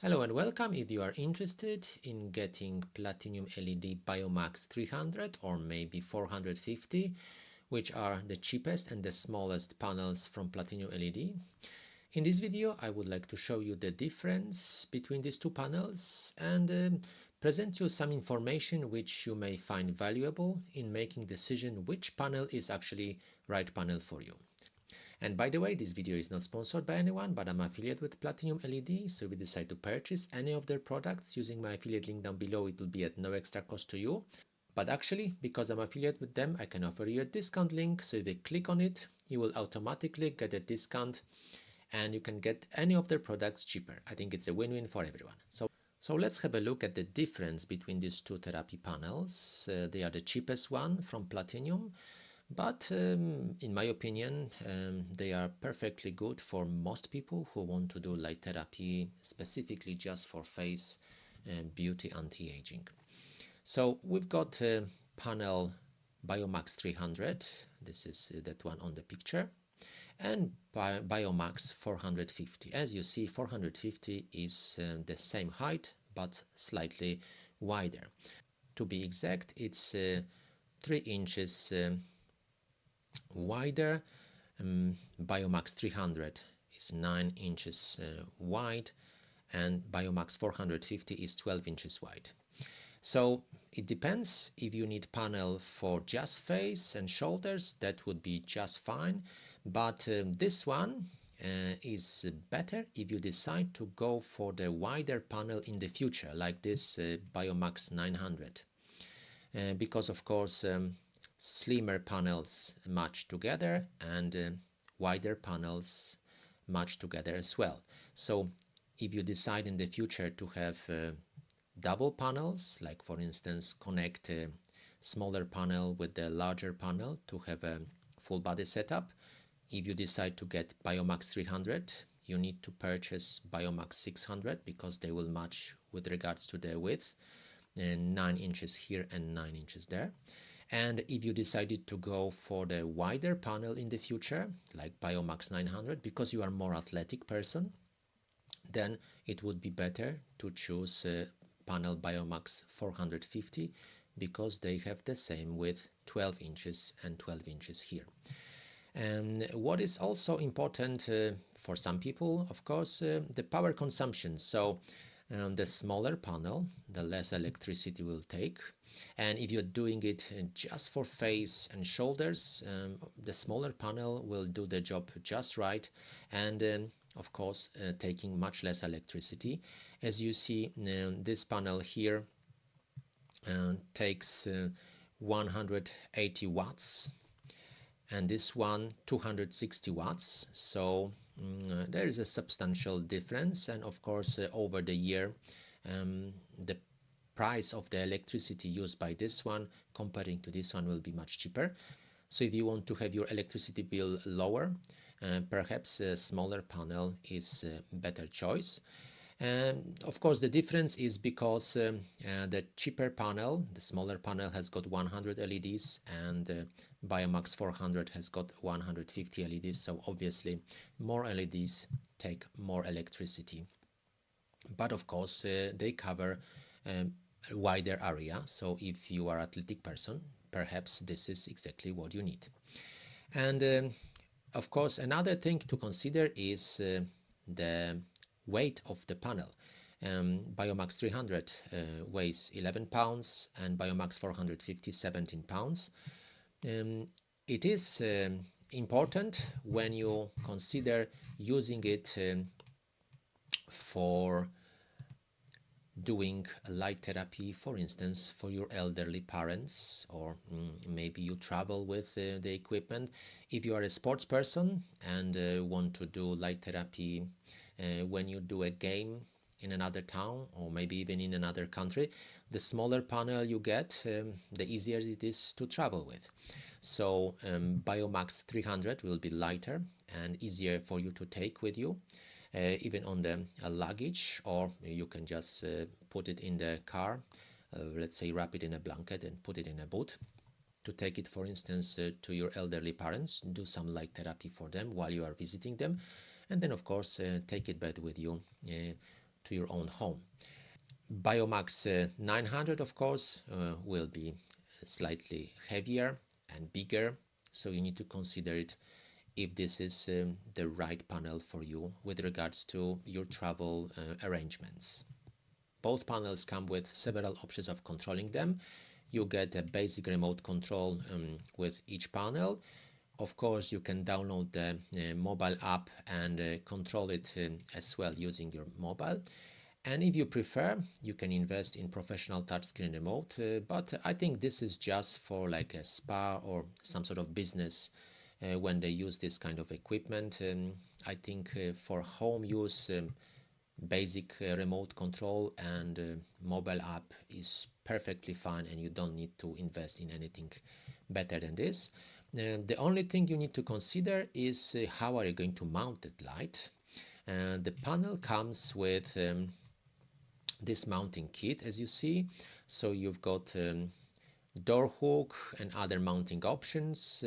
Hello and welcome. If you are interested in getting Platinum LED BIOMAX 300 or maybe 450, which are the cheapest and the smallest panels from Platinum LED, in this video I would like to show you the difference between these two panels and present you some information which you may find valuable in making decision which panel is actually right panel for you. And by the way, this video is not sponsored by anyone, but I'm affiliate with Platinum LED, so if you decide to purchase any of their products using my affiliate link down below, it will be at no extra cost to you. But actually, because I'm affiliate with them, I can offer you a discount link, so if you click on it, you will automatically get a discount and you can get any of their products cheaper. I think it's a win-win for everyone. So let's have a look at the difference between these two therapy panels. They are the cheapest one from Platinum, but in my opinion, they are perfectly good for most people who want to do light therapy specifically just for face beauty anti-aging. So we've got panel BIOMAX 300. This is that one on the picture. And BIOMAX 450. As you see, 450 is the same height but slightly wider. To be exact, it's 3 inches wider. BIOMAX 300 is 9 inches wide and BIOMAX 450 is 12 inches wide. So it depends. If you need panel for just face and shoulders, that would be just fine, but this one is better if you decide to go for the wider panel in the future, like this BIOMAX 900, because of course slimmer panels match together and wider panels match together as well. So if you decide in the future to have double panels, like for instance connect a smaller panel with the larger panel to have a full body setup, if you decide to get BIOMAX 300, you need to purchase BIOMAX 600 because they will match with regards to the width, and 9 inches here and 9 inches there. And if you decided to go for the wider panel in the future, like BIOMAX 900, because you are a more athletic person, then it would be better to choose panel BIOMAX 450 because they have the same width, 12 inches and 12 inches here. And what is also important for some people, of course, the power consumption. So the smaller panel, the less electricity will take. And if you're doing it just for face and shoulders, the smaller panel will do the job just right and of course taking much less electricity. As you see, this panel here takes 180 watts and this one 260 watts, so there is a substantial difference. And of course over the year the price of the electricity used by this one comparing to this one will be much cheaper. So if you want to have your electricity bill lower, perhaps a smaller panel is a better choice. Of course, the difference is because the cheaper panel, the smaller panel, has got 100 LEDs and BIOMAX 400 has got 150 LEDs. So obviously, more LEDs take more electricity. But of course, they cover a wider area. So if you are an athletic person, perhaps this is exactly what you need. And of course, another thing to consider is the weight of the panel. BIOMAX 300 weighs 11 pounds and BIOMAX 450 17 pounds. It is important when you consider using it for doing light therapy, for instance, for your elderly parents, or maybe you travel with the equipment. If you are a sports person and want to do light therapy when you do a game in another town or maybe even in another country, the smaller panel you get, the easier it is to travel with. So BIOMAX 300 will be lighter and easier for you to take with you, even on the luggage, or you can just put it in the car, let's say wrap it in a blanket and put it in a boot. To take it, for instance, to your elderly parents, do some light therapy for them while you are visiting them, and then of course take it back with you to your own home. BIOMAX 900, of course, will be slightly heavier and bigger, so you need to consider it if this is the right panel for you with regards to your travel arrangements. Both panels come with several options of controlling them. You get a basic remote control with each panel. Of course, you can download the mobile app and control it as well using your mobile. And if you prefer, you can invest in professional touchscreen remote, but I think this is just for like a spa or some sort of business when they use this kind of equipment. I think for home use, basic remote control and mobile app is perfectly fine, and you don't need to invest in anything better than this. The only thing you need to consider is how are you going to mount that light. The panel comes with this mounting kit, as you see. So you've got door hook and other mounting options.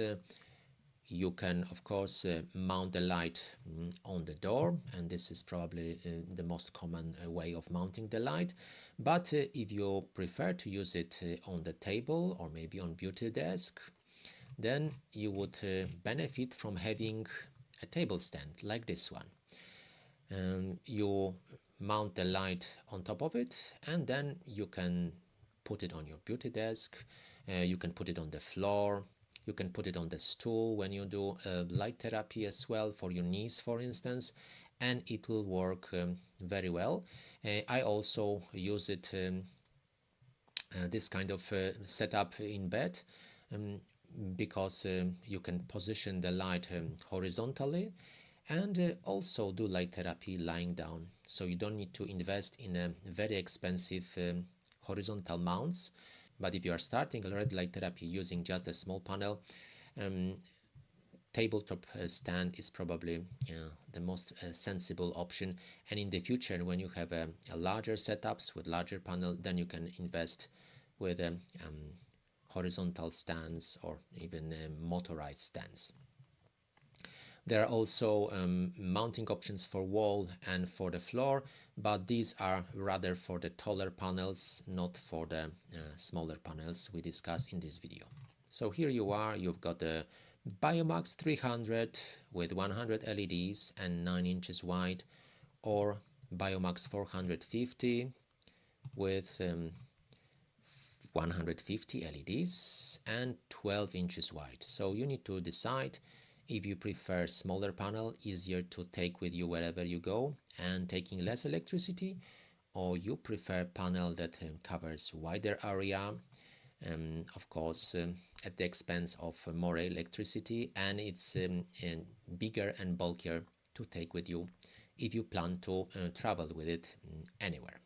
You can, of course, mount the light on the door, and this is probably the most common way of mounting the light. But if you prefer to use it on the table or maybe on beauty desk, then you would benefit from having a table stand like this one. You mount the light on top of it, and then you can put it on your beauty desk. You can put it on the floor. You can put it on the stool when you do light therapy as well, for your knees, for instance, and it will work very well. I also use it, this kind of setup in bed, because you can position the light horizontally and also do light therapy lying down. So you don't need to invest in a very expensive horizontal mounts. But if you are starting already light therapy using just a small panel, tabletop stand is probably the most sensible option. And in the future, when you have a larger setups with larger panel, then you can invest with horizontal stands or even motorized stands. There are also mounting options for wall and for the floor, but these are rather for the taller panels, not for the smaller panels we discussed in this video. So here you are, you've got the BIOMAX 300 with 100 LEDs and 9 inches wide, or BIOMAX 450 with 150 LEDs and 12 inches wide. So you need to decide if you prefer smaller panel, easier to take with you wherever you go and taking less electricity, or you prefer panel that covers wider area, of course at the expense of more electricity, and it's bigger and bulkier to take with you if you plan to travel with it anywhere.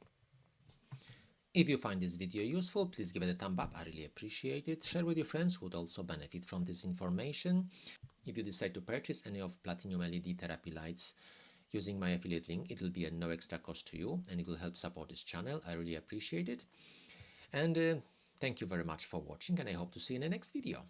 If you find this video useful, please give it a thumb up, I really appreciate it. Share with your friends who would also benefit from this information. If you decide to purchase any of Platinum LED therapy lights using my affiliate link, it will be at no extra cost to you, and it will help support this channel. I really appreciate it. And thank you very much for watching, and I hope to see you in the next video.